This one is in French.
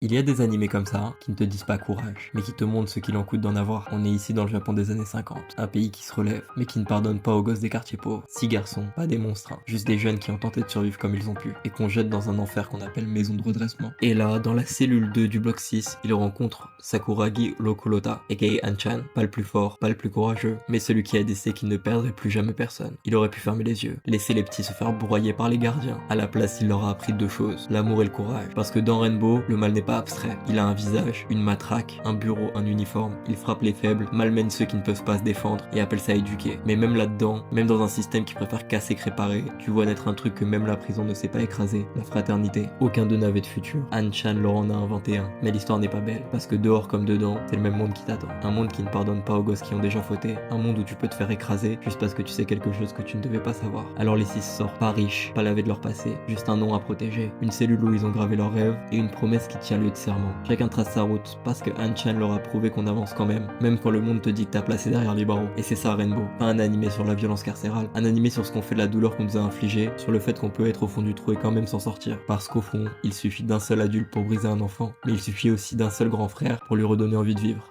Il y a des animés comme ça, qui ne te disent pas courage, mais qui te montrent ce qu'il en coûte d'en avoir. On est ici dans le Japon des années 50, un pays qui se relève, mais qui ne pardonne pas aux gosses des quartiers pauvres. 6 garçons, pas des monstres, hein, juste des jeunes qui ont tenté de survivre comme ils ont pu, et qu'on jette dans un enfer qu'on appelle maison de redressement. Et là, dans la cellule 2 du bloc 6, ils rencontrent Sakuragi Lokolota, aka Hanchan, pas le plus fort, pas le plus courageux, mais celui qui a décidé qu'il ne perdrait plus jamais personne. Il aurait pu fermer les yeux, laisser les petits se faire broyer par les gardiens. À la place, il leur a appris 2 choses, l'amour et le courage. Parce que dans Rainbow, le mal n'est pas abstrait. Il a un visage, une matraque, un bureau, un uniforme. Il frappe les faibles, malmène ceux qui ne peuvent pas se défendre et appelle ça éduquer. Mais même là-dedans, même dans un système qui préfère casser que réparer, tu vois naître un truc que même la prison ne sait pas écraser, la fraternité. Aucun d'eux n'avait de futur. Han-chan leur en a inventé un. Mais l'histoire n'est pas belle, parce que dehors comme dedans, c'est le même monde qui t'attend. Un monde qui ne pardonne pas aux gosses qui ont déjà fauté. Un monde où tu peux te faire écraser juste parce que tu sais quelque chose que tu ne devais pas savoir. Alors les 6 sortent, pas riches, pas lavés de leur passé, juste un nom à protéger, une cellule où ils ont gravé leurs rêves et une promesse qui tient lieu de serment. Chacun trace sa route, parce que Han-chan leur a prouvé qu'on avance quand même quand le monde te dit que t'as placé derrière les barreaux. Et c'est ça Rainbow, pas un animé sur la violence carcérale, un animé sur ce qu'on fait de la douleur qu'on nous a infligée, sur le fait qu'on peut être au fond du trou et quand même s'en sortir. Parce qu'au fond, il suffit d'un seul adulte pour briser un enfant, mais il suffit aussi d'un seul grand frère pour lui redonner envie de vivre.